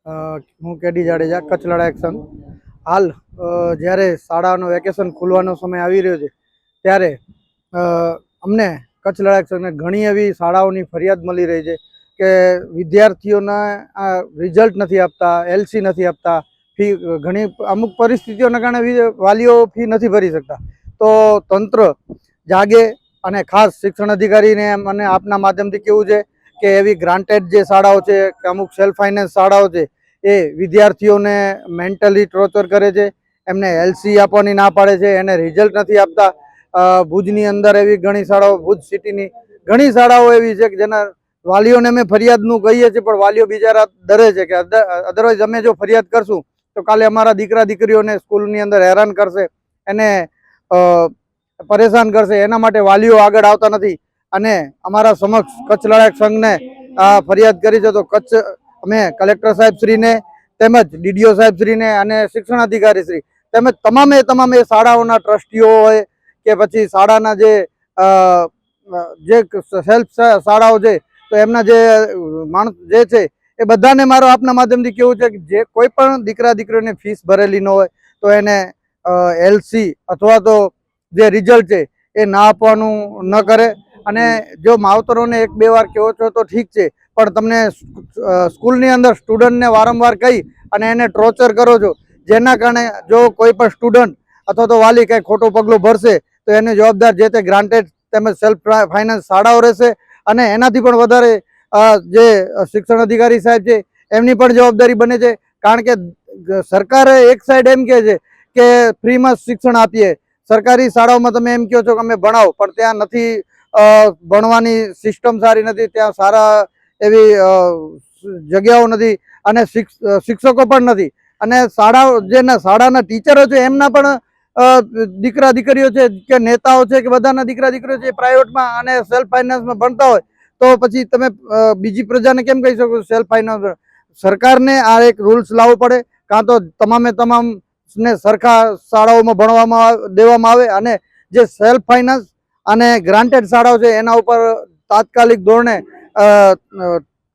હું કેડી જાડેજા કચ્છ લડાયક સંઘ હાલ જ્યારે શાળાનો વેકેશન ખુલવાનો સમય આવી રહ્યો છે ત્યારે અમને કચ્છ લડાયક સંઘને ઘણી એવી શાળાઓની ફરિયાદ મળી રહી છે કે વિદ્યાર્થીઓના રિઝલ્ટ નથી આપતા, એલસી નથી આપતા, ફી ઘણી અમુક પરિસ્થિતિઓના કારણે વાલીઓ ફી નથી ભરી શકતા. તો તંત્ર જાગે અને ખાસ શિક્ષણ અધિકારીને મને આપના માધ્યમથી કેવું છે કે એવી ગ્રાન્ટેડ જે શાળાઓ છે કે અમુક સેલ્ફ ફાઇનાન્સ શાળાઓ છે એ વિદ્યાર્થીઓને મેન્ટલી ટોર્ચર કરે છે, એમને એલસી આપવાની ના પાડે છે, એને રિઝલ્ટ નથી આપતા. ભુજની અંદર એવી ઘણી શાળાઓ, ભુજ સિટીની ઘણી શાળાઓ એવી છે કે જેના વાલીઓને અમે ફરિયાદનું કહીએ છીએ પણ વાલીઓ બિચારા ડરે છે કે અદરવાઇઝ અમે જો ફરિયાદ કરશું તો કાલે અમારા દીકરા દીકરીઓને સ્કૂલની અંદર હેરાન કરશે, એને પરેશાન કરશે. એના માટે વાલીઓ આગળ આવતા નથી અને અમારા સમક્ષ કચ્છ લડાયક સંઘને ફરિયાદ કરી છે. તો કચ્છ અમે કલેક્ટર સાહેબશ્રીને તેમજ ડીડીઓ સાહેબશ્રીને અને શિક્ષણ અધિકારીશ્રી તેમજ તમામ એ શાળાઓના ટ્રસ્ટીઓ હોય કે પછી શાળાના જે સેલ્ફ શાળાઓ છે તો એમના જે માણસ જે છે એ બધાને મારો આપના માધ્યમથી કેવું છે કે જે કોઈ પણ દીકરા દીકરીઓને ફીસ ભરેલી ન હોય તો એને એલસી અથવા તો જે રિઝલ્ટ છે એ ના આપવાનું ન કરે. અને જો માવતરોને એક બે વાર કહો છો તો ઠીક છે, પણ તમને સ્કૂલની અંદર સ્ટુડન્ટને વારંવાર કહી અને એને ટોર્ચર કરો છો, જેના કારણે જો કોઈ પણ સ્ટુડન્ટ અથવા તો વાલી કંઈ ખોટું પગલું ભરશે તો એની જવાબદાર જે તે ગ્રાન્ટેડ તેમજ સેલ્ફ ફાઇનાન્સ શાળાઓ રહેશે. અને એનાથી પણ વધારે જે શિક્ષણ અધિકારી સાહેબ છે એમની પણ જવાબદારી બને છે. કારણ કે સરકારે એક સાઈડ એમ કહે છે કે ફ્રીમાં શિક્ષણ આપીએ, સરકારી શાળાઓમાં તમે એમ કહો છો કે અમે ભણાવો, પણ ત્યાં નથી ભણવાની સિસ્ટમ સારી નથી, ત્યાં સારા એવી જગ્યાઓ નથી અને શિક્ષકો પણ નથી. અને શાળાના ટીચરો છે એમના પણ દીકરા દીકરીઓ છે કે નેતાઓ છે કે બધાના દીકરા દીકરીઓ છે પ્રાઇવેટમાં અને સેલ્ફ ફાઇનાન્સમાં ભણતા હોય તો પછી તમે બીજી પ્રજાને કેમ કહી શકો સેલ્ફ ફાઇનાન્સ? સરકારને આ એક રૂલ્સ લાવવો પડે, કાં તો તમામને સરખા શાળાઓમાં ભણવામાં દેવામાં આવે અને જે સેલ્ફ ફાઇનાન્સ અને ગ્રાન્ટેડ શાળાઓ છે એના ઉપર તાત્કાલિક ધોરણે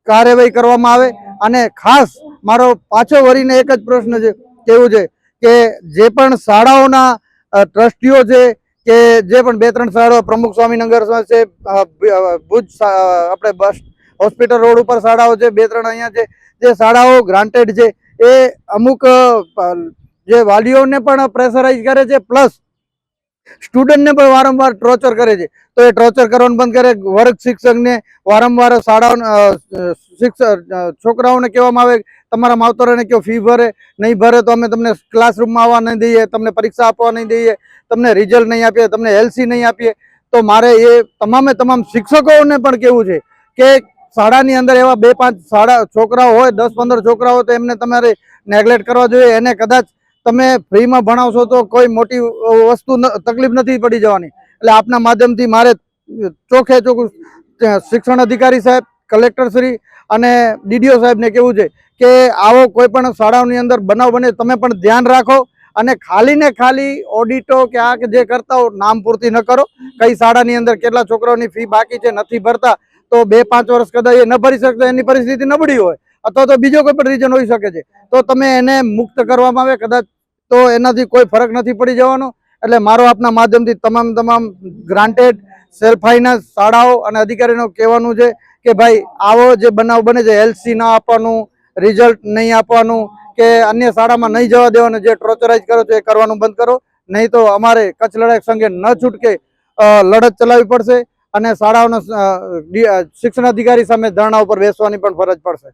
કાર્યવાહી કરવામાં આવે. અને ખાસ મારો પાછો વળીને એક જ પ્રશ્ન છે કેવું છે કે જે પણ શાળાઓના ટ્રસ્ટીઓ છે કે જે પણ 2-3 શાળાઓ પ્રમુખ સ્વામીનગર છે, ભુજ આપણે બસ હોસ્પિટલ રોડ ઉપર શાળાઓ છે, 2-3 અહીંયા છે, જે શાળાઓ ગ્રાન્ટેડ છે એ અમુક જે વાલીઓને પણ પ્રેશરાઇઝ કરે છે પ્લસ સ્ટુડન્ટને પણ વારંવાર ટોર્ચર કરે છે. તો એ ટોર્ચર કરવાનું બંધ કરે. વર્ગ શિક્ષકને વારંવાર છોકરાઓને કહેવામાં આવે તમારા માવતરોને કહો ફી ભરે, નહીં ભરે તો અમે તમને ક્લાસરૂમમાં આવવા નહીં દઈએ, તમને પરીક્ષા આપવા નહીં દઈએ, તમને રિઝલ્ટ નહીં આપીએ, તમને એલસી નહીં આપીએ. તો મારે એ તમામ શિક્ષકોને પણ કહેવું છે કે શાળાની અંદર એવા 2-5 છોકરાઓ હોય, 10-15 છોકરાઓ તો એમને તમારે નેગ્લેક્ટ કરવા જોઈએ. એને કદાચ તમે ફ્રીમાં ભણાવશો તો કોઈ મોટી વસ્તુ તકલીફ નથી પડી જવાની. એટલે આપના માધ્યમથી મારે ચોખ્ખે ચોખ્ખું શિક્ષણ અધિકારી સાહેબ, કલેક્ટર શ્રી અને ડીડીઓ સાહેબને કેવું છે કે આવો કોઈ પણ શાળાઓની અંદર બનાવ બને તમે પણ ધ્યાન રાખો અને ખાલી ને ખાલી ઓડિટો કે આ કે જે કરતા હો નામ પૂરતી ન કરો. કઈ શાળાની અંદર કેટલા છોકરાઓની ફી બાકી છે નથી ભરતા તો 2-5 વર્ષ કદાચ એ ન ભરી શકતા, એની પરિસ્થિતિ નબળી હોય અથવા તો બીજો કોઈ પણ રીઝન હોઈ શકે છે, તો તમે એને મુક્ત કરવામાં આવે કદાચ તો એનાથી કોઈ ફરક નથી પડી જવાનો. એટલે મારો આપના માધ્યમથી તમામ ગ્રાન્ટેડ સેલ્ફ ફાઇનાન્સ શાળાઓ અને અધિકારીનો કહેવાનું છે કે ભાઈ આવો જે બનાવ બને છે એલસી ના આપવાનું, રિઝલ્ટ નહીં આપવાનું કે અન્ય શાળામાં નહીં જવા દેવાનું, જે ટોર્ચરાઇઝ કરો છો એ કરવાનું બંધ કરો. નહીં તો અમારે કચ્છ લડાયક સંઘે ન છૂટકે લડત ચલાવવી પડશે અને શાળાઓના શિક્ષણ અધિકારી સામે ધરણા ઉપર બેસવાની પણ ફરજ પડશે.